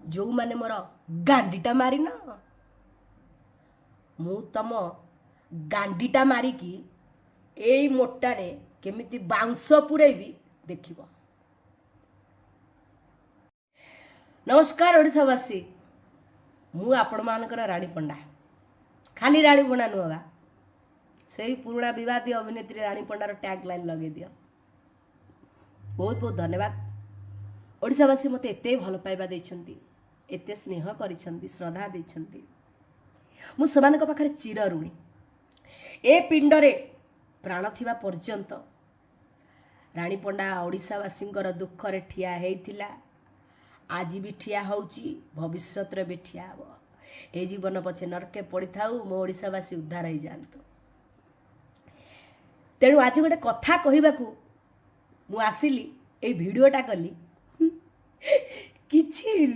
जो माने मोर गांडीटा मारिन मु तम गांडीटा मारिकी एई मोटारे केमिति बाउंस पुरेबी देखिबो। नमस्कार ओडिशावासी, मु आपण मानकर रानी पंडा, खाली रानी पंडा नुहबा से पुराणा विवादी अभिनेत्री रानी पंडार टैग लाइन लगे दियो। बहुत बहुत धन्यवाद। ओडिशावासी मते एते भल पाइबा देछंती, एते स्नेह करिसंती, श्रद्धा देछंती, मु समानक पाखरे चिर ऋणी। ए पिंडरे प्राण थिबा पर्यंत रानी पंडा ओडिशावासींकर दुखरे ठिया हेइथिला, आज भी ठिया होउची, भविष्यत रे भी ठिया हो। ए जीवन पछे नरके पड़ी थाउ, मो ओडिशावासी उद्धार हो जातु। तेणु आज गोटे कथा कहबाकू मु आसिली, ए भिडियोटा कली किछि